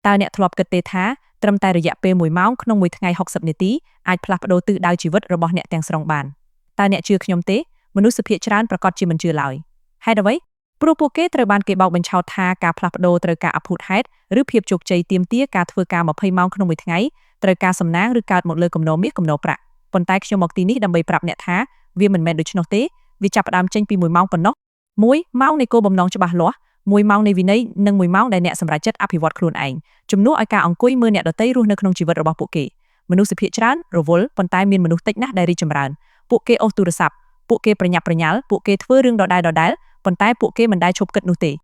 តើអ្នកធ្លាប់គិតទេថាត្រឹមតែរយៈពេល1ម៉ោងក្នុងមួយថ្ងៃ60នាទីអាចផ្លាស់ប្ដូរទិសដៅជីវិតរបស់អ្នកទាំងស្រុងបានតើអ្នកជឿខ្ញុំទេមនុស្សភាគច្រើនប្រកាសជាមិនជឿឡើយហេតុអ្វីព្រោះពួកគេត្រូវបានគេបោកបញ្ឆោតថាការផ្លាស់ប្ដូរត្រូវការអភូតហេតុឬភាពជោគជ័យទាមទារការធ្វើការ20ម៉ោងក្នុងមួយថ្ងៃត្រូវការសំណាងឬកើតមកលើគំនរមាសគំនរប្រាក់ប៉ុន្តែខ្ញុំមកទីនេះដើម្បីប្រាប់អ្នកថាវាមិនមែនដូច្នោះទេវាចាប់ផ្ដើមចេញពី1ម៉ោងប៉ុណ្ណោះ1ម៉ោងនៃគោលបំណងច្បាស់លាស់1ម៉ោងនៃវិន័យនិង1ម៉ោងដែលអ្នកសម្រេចចិត្តអភិវឌ្ឍខ្លួនឯងជំនួសឲ្យការអង្គុយមើលអ្នកដទៃរស់នៅក្នុងជីវិតរបស់ពួកគេមនុស្សភាគច្រើនរវល់ប៉ុន្តែមានមនុស្សតិចណាស់ដែលរីកចម្រើនពួកគេអូសទូរស័ព្ទពួកគេប្រញាប់ប្រញាល់ពួកគេធ្វើរឿងដដែលប៉ុន្តែពួកគេមិនដែលឈប់គិតនោះទេ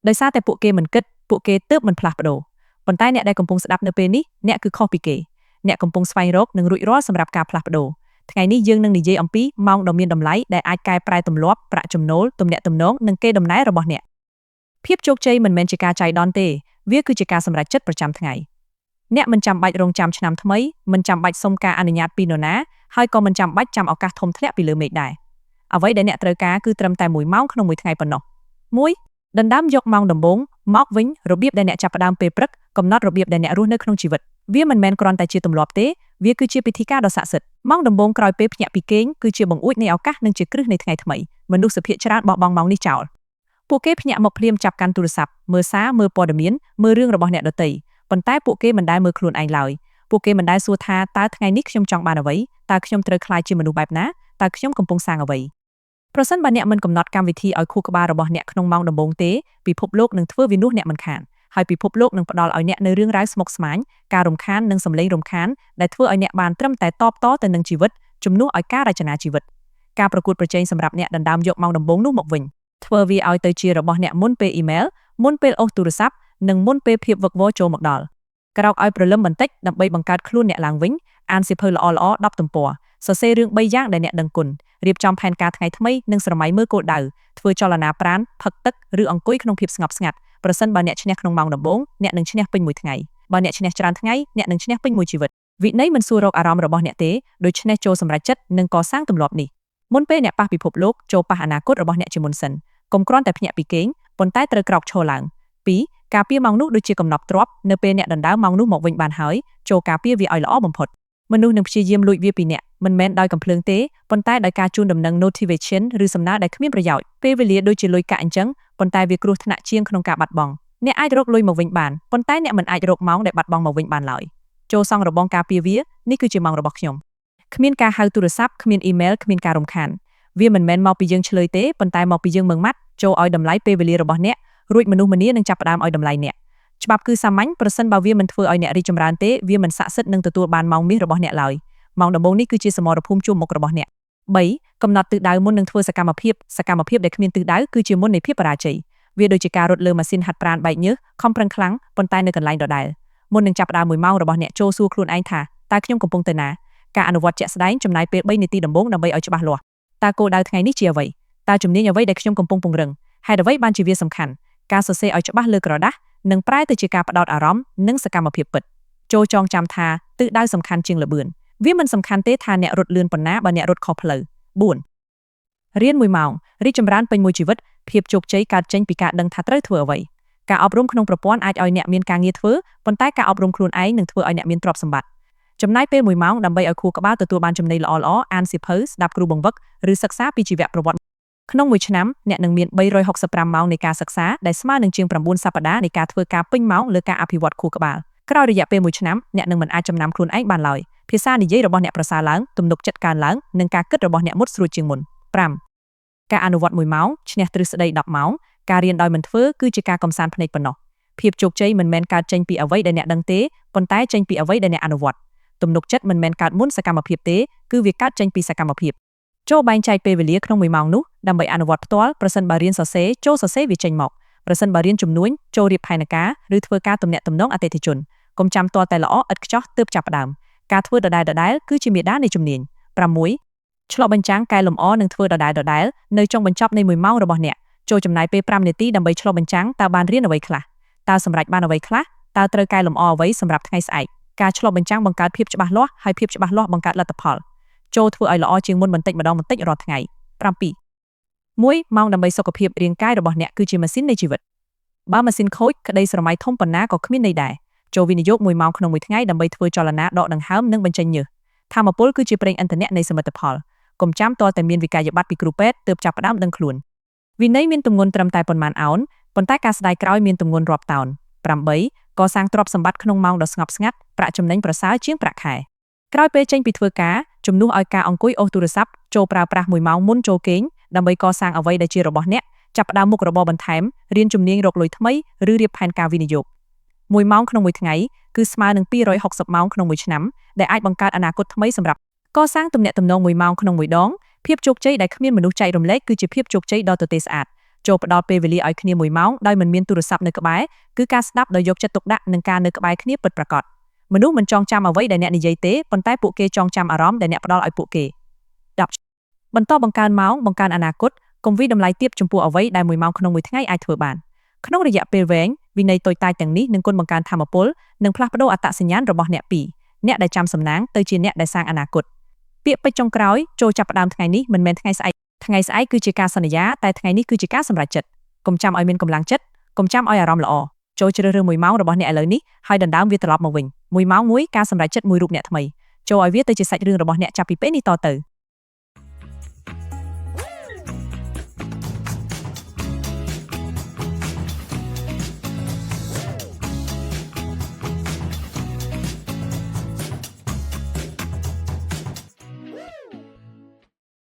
ដោយសារតែពួកគេមិនគិតពួកគេទើបមិនផ្លាស់ប្ដូរប៉ុន្តែអ្នកដែលកំពុងស្ដាប់នៅពេលនេះអ្នកគឺខុសពីគេអ្នកកំពុងស្វែងរកនិងរួចរាល់សម្រាប់ការផ្លាស់ប្ដូរថ្ងៃនេះយើងនឹងនិយាយអំពីម៉ោងដ៏មានតម្លៃដែលអាចកែប្រែទម្លាប់ប្រាក់ចំណូលទំនាក់ទំនងនិងកេរដំណែលរបស់អ្នកភាពជោគជ័យមិនមែនជាការចៃដន្យទេវាគឺជាការសម្រេចចិត្តប្រចាំថ្ងៃអ្នកមិនចាំបាច់រងចាំឆ្នាំថ្មីមិនចាំបាច់សុំការអនុញ្ញាតពីនរណាហើយក៏មិនចាំបាច់ចាំឱកាសធំធ្លាក់ពីលើមេឃដែរអ្វីដែលអ្នកត្រូវការគឺត្រឹមតែ1ម៉ោងក្នុងមួយថ្ងៃប៉ុណ្ណោះ1ដណ្ដើមយកម៉ោងដំបូងមកវិញរបៀបដែលអ្នកចាប់ផ្ដើមពេលព្រឹកកំណត់របៀបដែលអ្នករស់នៅក្នុងជីវិតវាមិនមែនគ្រាន់តែជាទម្លាប់ទេវាគឺជាពិធីការដ៏ស័ក្តិសិទ្ធិម៉ោងដំបូងក្រោយពេលភ្ញាក់ពីគេងគឺជាបង្អួចនៃឱកាសនិងជាគ្រឹះនៃថ្ងៃថ្មីមនុស្សភាគច្រើនបោះបង់ម៉ោងនេះចោលពួកគេភ្ញាក់មកភ្លាមចាប់កាន់ទូរស័ព្ទមើលសារមើលព័ត៌មានមើលរឿងរបស់អ្នកដទៃប៉ុន្តែពួកគេមិនដែលមើលខ្លួនឯងឡើយពួកគេមិនដែលសួរថាតើថ្ងៃនេះខ្ញុំចង់បានអ្វីតើខ្ញុំត្រូវក្លាយជាមនុស្សបែបណាតើខ្ញុំកំពុងសាងអ្វីប្រសិនបើអ្នកមិនកំណត់កម្មវិធីឲ្យខួរក្បាលរបស់អ្នកក្នុងម៉ោងដំបូងទេពិភពលោកនឹងធ្វើវានោះអ្នកមិនខានហើយពិភពលោកនឹងផ្ដល់ឲ្យអ្នកនៅរឿងរ៉ាវស្មុគស្មាញការរំខាននិងសម្លេងរំខានដែលធ្វើឲ្យអ្នកបានត្រឹមតែតបតទៅនឹងជីវិតជំនួសឲ្យការរចនាជីវិតការប្រកួតប្រជែងសម្រាប់អ្នកដណ្ដើមយកម៉ោងដំបូងនោះមកវិញធ្វើវាឲ្យទៅជារបស់អ្នកមុនពេលអ៊ីមែលមុនពេលអូសទូរស័ព្ទនិងមុនពេលភាពវឹកវរចូលមកដល់ក្រោកឲ្យព្រលឹមបន្តិចដើម្បីបង្កើតខ្លួនអ្នកឡើងវិញអានសៀវភៅល្អៗ10ទំព័រសរសេររឿង3យ៉ាងដែលអ្នកដឹងគុណរៀបចំផែនការថ្ងៃថ្មីនិងស្រមៃមើលគោលដៅធ្វើចលនាប្រាណផឹកទឹកឬអង្គុយក្នុងភាពស្ងប់ស្ងាត់ប្រសិនបើអ្នកឈ្នះក្នុងម៉ោងដំបូងអ្នកនឹងឈ្នះពេញមួយថ្ងៃបើអ្នកឈ្នះច្រើនថ្ងៃអ្នកនឹងឈ្នះពេញមួយជីវិតវិន័យមិនសួររកអារម្មណ៍របស់អ្នកទេដូច្នេះចូលសម្រេចចិត្តនិងកសាងទម្លាប់នេះមុនពេលអ្នកប៉ះពិភពលោកចូលប៉ះអនាគតរបស់អ្នកជាមុនសិនកុំគ្រាន់តែភ្ញាក់ពីគេងប៉ុន្តែត្រូវក្រោកឈរឡើង2ការពារម៉ោងនោះដូចជាកំណប់ទ្រាប់នៅពេលអ្នកដណ្ដើមម៉ោងនោះមកវិញបានហើយចូលការពារវាឲ្យល្អបំផុតមនុស្សនឹងព្យាយាមលួចវាពីអ្នកមិនមែនដោយកំភ្លើងទេប៉ុន្តែដោយការជូនដំណឹង notification ឬសំណើដែលគ្មានប្រយោជន៍ពេលវេលាដូចជាលុយកាក់អញ្ចឹងប៉ុន្តែវាគ្រោះថ្នាក់ជាងក្នុងការបាត់បង់អ្នកអាចរកលុយមកវិញបានប៉ុន្តែអ្នកមិនអាចរកម៉ោងដែលបាត់បង់មកវិញបានឡើយចូលសង់របងការពារវានេះគឺជាម៉ោងរបស់ខ្ញុំគ្មានការហៅទូរស័ព្ទគ្មានអ៊ីមែលគ្មានការរំខានវាមិនមែនមកពីយើងឆ្លើយទេប៉ុន្តែមកពីយើងមើងម៉ាត់ចូលឲ្យតម្លៃពេលវេលារបស់អ្នករួចមនុស្សម្នានឹងចាប់ផ្ដើមឲ្យតម្លៃអ្នកច្បាប់គឺសាមញ្ញប្រសិនបើវាមិនធ្វើឲ្យអ្នករីកចម្រើនទេវាមិនស័ក្តិសិទ្ធិនឹងទទួលបានម៉ោងមាសរបស់អ្នកឡើយម៉ោងដំបូងនេះគឺជាសមរភូមិជួបមុខរបស់អ្នក3កំណត់ទិសដៅមុននឹងធ្វើសកម្មភាពដែលគ្មានទិសដៅគឺជាមុននៃភាពបរាជ័យវាដូចជាការរត់លើម៉ាស៊ីនហាត់ប្រាណបែកញើសខំប្រឹងខ្លាំងប៉ុន្តែនៅកន្លែងដដែលមុននឹងចាប់ផ្ដើម1ម៉ោងរបស់អ្នកចូលសួរខ្លួនឯងថាតើខ្ញុំកំពុងទៅណាការអនុវត្តជាក់ស្ដែងចំណាយពេល3នាទីដំបូងដើម្បីឲ្យច្បាស់លាស់តើគោលដៅថ្ងៃនេះជាអ្វីតើជំនាញអ្វីដែលខ្ញុំកំពុងពង្រឹងហេតុអ្វីបានជាវាសំខាន់ការសរសេរឲ្យច្បាស់លើក្រដាសនឹងប្រែទៅជាការផ្ដោតអារម្មណ៍និងសកម្មភាពពិតចូលចងចាំថាទិសដៅសំខាន់ជាងល្បឿនវាមិនសំខាន់ទេថាអ្នករត់លឿនប៉ុណ្ណាបើអ្នករត់ខុសផ្លូវ4រៀន1ម៉ោងរីកចម្រើនពេញមួយជីវិតភាពជោគជ័យកើតចេញពីការដឹងថាត្រូវធ្វើអ្វីការអប់រំក្នុងប្រព័ន្ធអាចឲ្យអ្នកមានការងារធ្វើប៉ុន្តែការអប់រំខ្លួនឯងនឹងធ្វើឲ្យអ្នកមានទ្រព្យសម្បត្តិចំណាយពេល1ម៉ោងដើម្បីឲ្យខួរក្បាលទទួលបានចំណីល្អៗអានសៀវភៅស្ដាប់គ្រូបង្វឹកឬសិក្សាពីជីវប្រវត្តិក្នុងមួយឆ្នាំអ្នកនឹងមាន365ម៉ោងនៃការសិក្សាដែលស្មើនឹងជាង9សប្តាហ៍នៃការធ្វើការពេញម៉ោងលើការអភិវឌ្ឍខួរក្បាលក្រោយរយៈពេល1ឆ្នាំអ្នកនឹងមិនអាចចំណាំខ្លួនឯងបានឡើយភាសានិយាយរបស់អ្នកប្រសើរឡើងទំនុកចិត្តកើនឡើងនិងការគិតរបស់អ្នកមុតស្រួចជាងមុន5ការអនុវត្ត1ម៉ោងឈ្នះទ្រឹស្ដី10ម៉ោងការរៀនដោយមិនធ្វើគឺជាការកំសាន្តភ្នែកប៉ុណ្ណោះភាពជោគជ័យមិនមែនកើតចេញពីអ្វីដែលអ្នកដឹងទេប៉ុន្តែចេញពីអ្វីដែលអ្នកអនុវត្តទំនុកចិត្តមិនមែនកើតមុនសកម្មភាពទេគឺវាកើតចេញពីសកម្មភាពចូលបែងចែកពេលវេលាក្នុង1ម៉ោងនោះដើម្បីអនុវត្តផ្ទាល់ប្រសិនបើរៀនសរសេរចូលសរសេរវាចេញមកប្រសិនបើរៀនជំនួញចូលរៀបផែនការឬធ្វើការទំនាក់ទំនងអតិថិជនកុំចាំទាល់តែល្អឥតខ្ចោះទើបចាប់ផ្ដើមការធ្វើដដែលគឺជាមាតានៃជំនាញ6ឆ្លុះបញ្ចាំងកែលម្អនិងធ្វើដដែលនៅចុងបញ្ចប់នៃ1ម៉ោងរបស់អ្នកចូលចំណាយពេល5នាទីដើម្បីឆ្លុះបញ្ចាំងតើបានរៀនអ្វីខ្លះតើសម្រេចបានអ្វីខ្លះតើត្រូវកែលម្អអ្វីសម្រាប់ថ្ងៃស្អែកការឆ្លុះបញ្ចាំងបង្កើតភាពច្បាស់លាស់ហើយភាពច្បាស់លាស់បង្កើតលទ្ធផលចូលធ្វើឲ្យល្អជាងមុនបន្តិចម្ដងរាល់ថ្ងៃ7 1ម៉ោងដើម្បីសុខភាពរាងកាយរបស់អ្នកគឺជាម៉ាស៊ីននៃជីវិតបើម៉ាស៊ីនខូចក្តីស្រមៃធំប៉ុណ្ណាក៏គ្មានន័យដែរ ចូលវិនិយោគ1ម៉ោងក្នុងមួយថ្ងៃដើម្បីធ្វើចលនាដកដង្ហើមនិងបញ្ចេញញើសថាមពលគឺជាប្រេងឥន្ធនៈនៃសមិទ្ធផលកុំចាំទាល់តែមានវិក័យប័ត្រពីគ្រូពេទ្យទើបចាប់ផ្ដើមដឹងខ្លួនវិន័យមានទម្ងន់ត្រឹមតែប៉ុន្មានអោនប៉ុន្តែការស្ដាយក្រោយមានទម្ងន់រាប់តោន8កសាងទ្រព្យសម្បត្តិក្នុងម៉ោងដ៏ស្ងប់ស្ងាត់ប្រាក់ចំណេញប្រសើរជាងប្រាក់ខែក្រោយពេលចេញពីធ្វើការជំនួសឲ្យការអង្គុយអូសទូរស័ព្ទចូលប្រើប្រាស់1ម៉ោងមុនចូលគេងដើម្បីកសាងអ្វីដែលជារបស់អ្នកចាប់ផ្ដើមមុខរបរបន្ថែមរៀនជំនាញរកលុយថ្មីឬរៀបផែនការវិនិយោគ1ម៉ោងក្នុងមួយថ្ងៃគឺស្មើនឹង260ម៉ោងក្នុងមួយឆ្នាំដែលអាចបង្កើតអនាគតថ្មីសម្រាប់កសាងទំនាក់ទំនង1ម៉ោងក្នុងមួយដងភាពជោគជ័យដែលគ្មានមនុស្សចែករំលែកគឺជាភាពជោគជ័យដ៏ទទេស្អាតចូលផ្ដល់ពេលវេលាឲ្យគ្នា1ម៉ោងដោយមិនមានទូរស័ព្ទនៅក្បែរគឺការស្ដាប់ដោយយកចិត្តទុកដាក់និងការនៅក្បែរគ្នាពិតប្រាកដមនុស្សមិនចងចាំអ្វីដែលអ្នកនិយាយទេប៉ុន្តែពួកគេចងចាំអារម្មណ៍ដែលអ្នកផ្ដល់ឲ្យពួកគេ10បន្តបង្កើនម៉ោងបង្កើនអនាគតកុំវិតម្លៃទាបចំពោះអ្វីដែល1ម៉ោងក្នុងមួយថ្ងៃអាចធ្វើបានក្នុងរយៈពេលវែងវិន័យតូចតាចទាំងនេះនឹងគុណបង្កើនថាមពលនិងផ្លាស់ប្ដូរអត្តសញ្ញាណរបស់អ្នកពីអ្នកដែលចាំសំណាងទៅជាអ្នកដែលសាងអនាគតពាក្យពេចន៍ចុងក្រោយចូលចាប់ផ្ដើមថ្ងៃនេះមិនមែនថ្ងៃស្អែកគឺជាការសន្យាតែថ្ងៃនេះគឺជាការសម្រេចចិត្តកុំចាំឲ្យមានកម្លាំងចិត្តកុំចាំឲ្យអារម្មណ៍ល្អចូលជ្រើសរើស1ម៉ោងរបស់អ្នកឥឡូវនេះហើយដណ្ដើមវាត្រឡប់មកវិញ1ម៉ោង1ការសម្រេចចិត្តមួយរូបអ្នកថ្មីចូលឲ្យវាទៅជាសាច់រឿងរបស់អ្នកចាប់ពីពេលនេះតទៅ